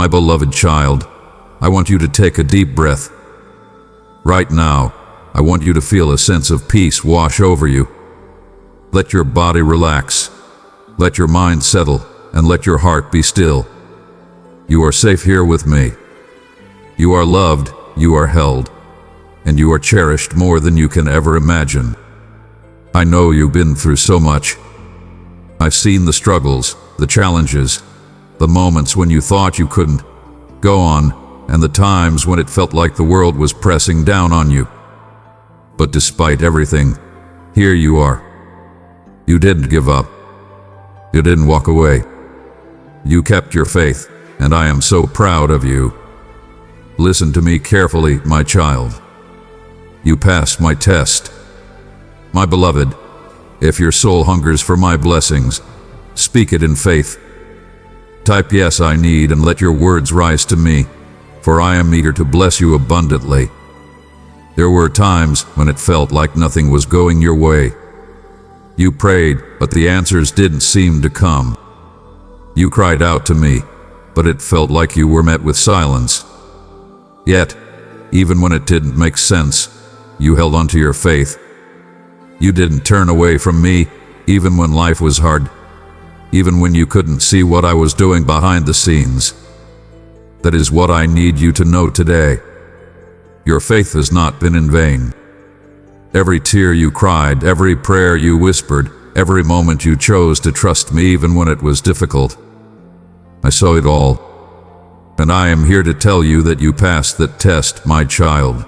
My beloved child, I want you to take a deep breath. Right now, I want you to feel a sense of peace wash over you. Let your body relax. Let your mind settle, and let your heart be still. You are safe here with me. You are loved, you are held, and you are cherished more than you can ever imagine. I know you've been through so much. I've seen the struggles, the challenges, the moments when you thought you couldn't go on, and the times when it felt like the world was pressing down on you. But despite everything, here you are. You didn't give up. You didn't walk away. You kept your faith, and I am so proud of you. Listen to me carefully, my child. You passed my test. My beloved, if your soul hungers for my blessings, speak it in faith. Type yes, I need, and let your words rise to me, for I am eager to bless you abundantly. There were times when it felt like nothing was going your way. You prayed, but the answers didn't seem to come. You cried out to me, but it felt like you were met with silence. Yet, even when it didn't make sense, you held onto your faith. You didn't turn away from me, even when life was hard, even when you couldn't see what I was doing behind the scenes. That is what I need you to know today. Your faith has not been in vain. Every tear you cried, every prayer you whispered, every moment you chose to trust me even when it was difficult. I saw it all. And I am here to tell you that you passed that test, my child.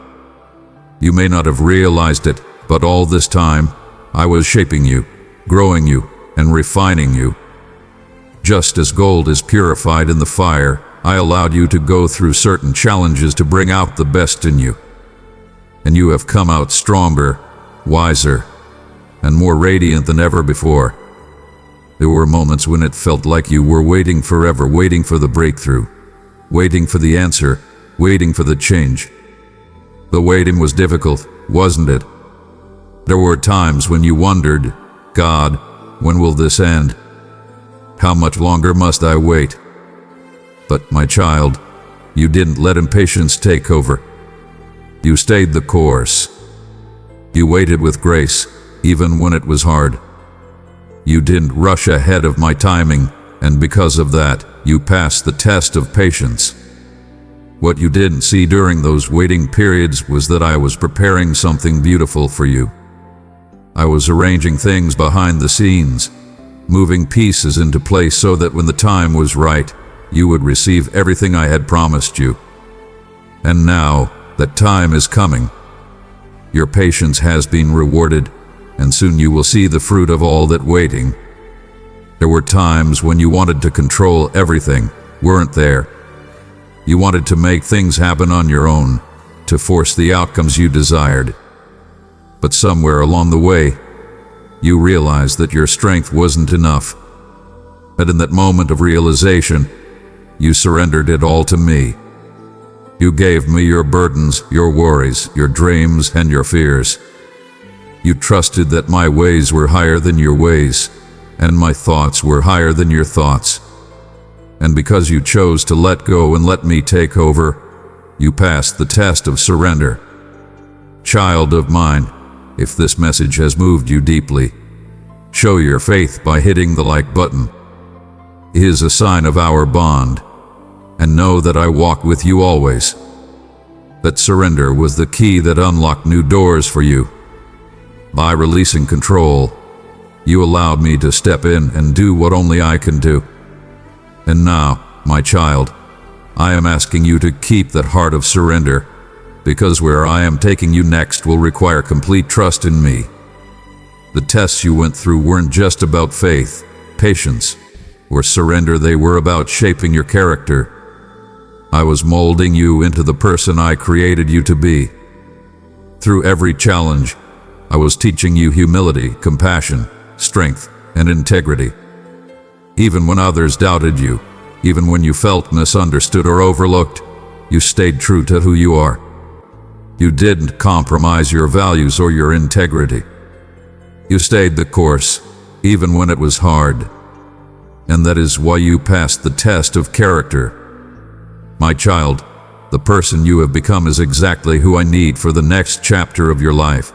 You may not have realized it, but all this time, I was shaping you, growing you, and refining you. Just as gold is purified in the fire, I allowed you to go through certain challenges to bring out the best in you. And you have come out stronger, wiser, and more radiant than ever before. There were moments when it felt like you were waiting forever, waiting for the breakthrough, waiting for the answer, waiting for the change. The waiting was difficult, wasn't it? There were times when you wondered, God, when will this end? How much longer must I wait? But my child, you didn't let impatience take over. You stayed the course. You waited with grace, even when it was hard. You didn't rush ahead of my timing, and because of that, you passed the test of patience. What you didn't see during those waiting periods was that I was preparing something beautiful for you. I was arranging things behind the scenes, moving pieces into place so that when the time was right, you would receive everything I had promised you. And now, that time is coming. Your patience has been rewarded, and soon you will see the fruit of all that waiting. There were times when you wanted to control everything, weren't there? You wanted to make things happen on your own, to force the outcomes you desired. But somewhere along the way, you realized that your strength wasn't enough. And in that moment of realization, you surrendered it all to me. You gave me your burdens, your worries, your dreams, and your fears. You trusted that my ways were higher than your ways, and my thoughts were higher than your thoughts. And because you chose to let go and let me take over, you passed the test of surrender. Child of mine, if this message has moved you deeply, show your faith by hitting the like button. It is a sign of our bond. And know that I walk with you always. That surrender was the key that unlocked new doors for you. By releasing control, you allowed me to step in and do what only I can do. And now, my child, I am asking you to keep that heart of surrender, because where I am taking you next will require complete trust in me. The tests you went through weren't just about faith, patience, or surrender. They were about shaping your character. I was molding you into the person I created you to be. Through every challenge, I was teaching you humility, compassion, strength, and integrity. Even when others doubted you, even when you felt misunderstood or overlooked, you stayed true to who you are. You didn't compromise your values or your integrity. You stayed the course, even when it was hard. And that is why you passed the test of character. My child, the person you have become is exactly who I need for the next chapter of your life.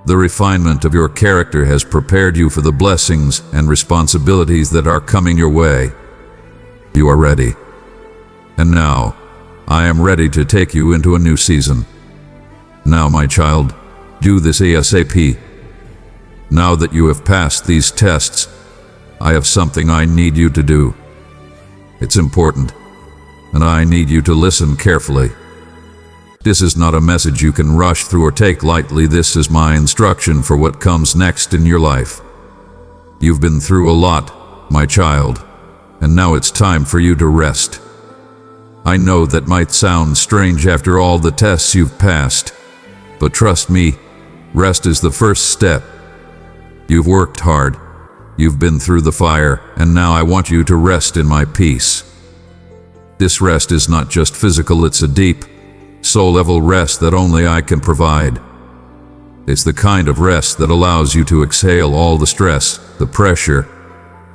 The refinement of your character has prepared you for the blessings and responsibilities that are coming your way. You are ready. And now, I am ready to take you into a new season. Now, my child, do this ASAP. Now that you have passed these tests, I have something I need you to do. It's important, and I need you to listen carefully. This is not a message you can rush through or take lightly. This is my instruction for what comes next in your life. You've been through a lot, my child, and now it's time for you to rest. I know that might sound strange after all the tests you've passed, but trust me, rest is the first step. You've worked hard, you've been through the fire, and now I want you to rest in my peace. This rest is not just physical, it's a deep, soul-level rest that only I can provide. It's the kind of rest that allows you to exhale all the stress, the pressure,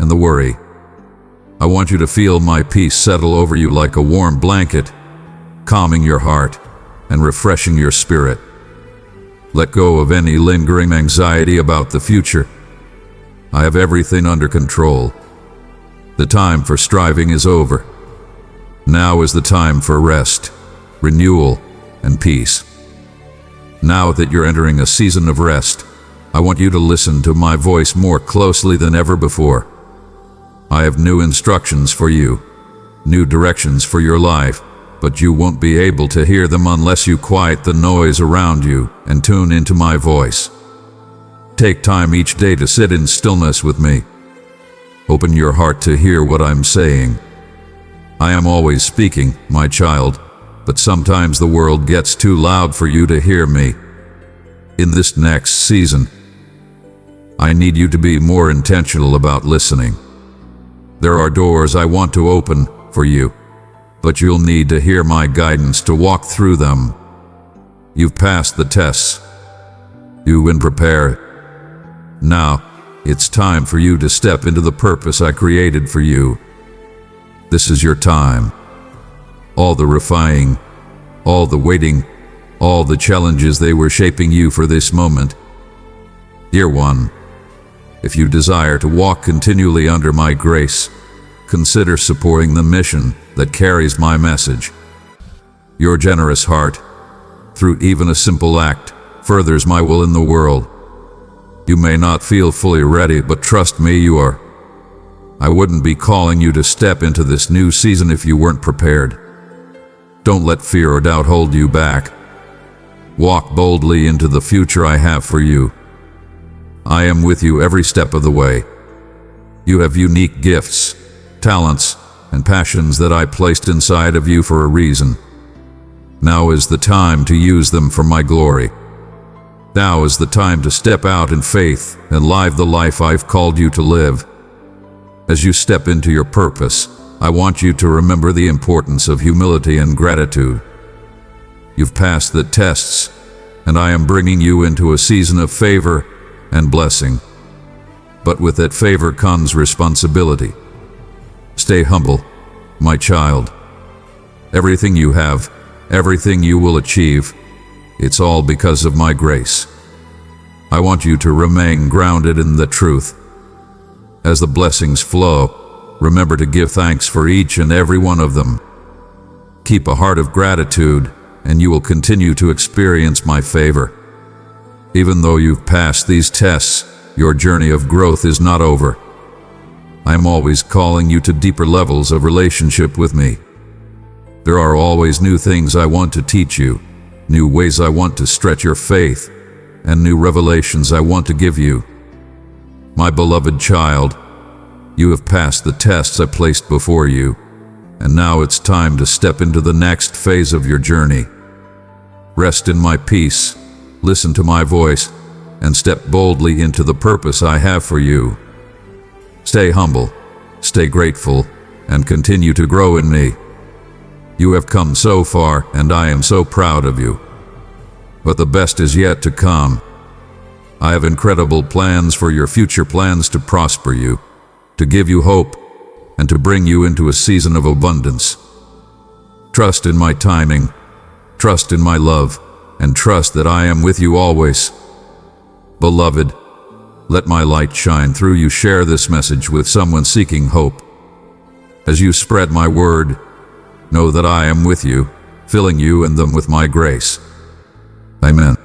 and the worry. I want you to feel my peace settle over you like a warm blanket, calming your heart and refreshing your spirit. Let go of any lingering anxiety about the future. I have everything under control. The time for striving is over. Now is the time for rest, renewal, and peace. Now that you're entering a season of rest, I want you to listen to my voice more closely than ever before. I have new instructions for you, new directions for your life, but you won't be able to hear them unless you quiet the noise around you and tune into my voice. Take time each day to sit in stillness with me. Open your heart to hear what I'm saying. I am always speaking, my child, but sometimes the world gets too loud for you to hear me. In this next season, I need you to be more intentional about listening. There are doors I want to open for you, but you'll need to hear my guidance to walk through them. You've passed the tests. You've been prepared. Now, it's time for you to step into the purpose I created for you. This is your time. All the refining, all the waiting, all the challenges, they were shaping you for this moment. Dear one, if you desire to walk continually under my grace, consider supporting the mission that carries my message. Your generous heart, through even a simple act, furthers my will in the world. You may not feel fully ready, but trust me, you are. I wouldn't be calling you to step into this new season if you weren't prepared. Don't let fear or doubt hold you back. Walk boldly into the future I have for you. I am with you every step of the way. You have unique gifts, talents, and passions that I placed inside of you for a reason. Now is the time to use them for my glory. Now is the time to step out in faith and live the life I've called you to live. As you step into your purpose, I want you to remember the importance of humility and gratitude. You've passed the tests, and I am bringing you into a season of favor and blessing. But with that favor comes responsibility. Stay humble, my child. Everything you have, everything you will achieve, it's all because of my grace. I want you to remain grounded in the truth. As the blessings flow, remember to give thanks for each and every one of them. Keep a heart of gratitude, and you will continue to experience my favor. Even though you've passed these tests, your journey of growth is not over. I am always calling you to deeper levels of relationship with me. There are always new things I want to teach you, new ways I want to stretch your faith, and new revelations I want to give you. My beloved child, you have passed the tests I placed before you, and now it's time to step into the next phase of your journey. Rest in my peace, listen to my voice, and step boldly into the purpose I have for you. Stay humble, stay grateful, and continue to grow in me. You have come so far, and I am so proud of you. But the best is yet to come. I have incredible plans for your future, plans to prosper you, to give you hope, and to bring you into a season of abundance. Trust in my timing, trust in my love, and trust that I am with you always. Beloved, let my light shine through you. Share this message with someone seeking hope. As you spread my word, know that I am with you, filling you and them with my grace. Amen.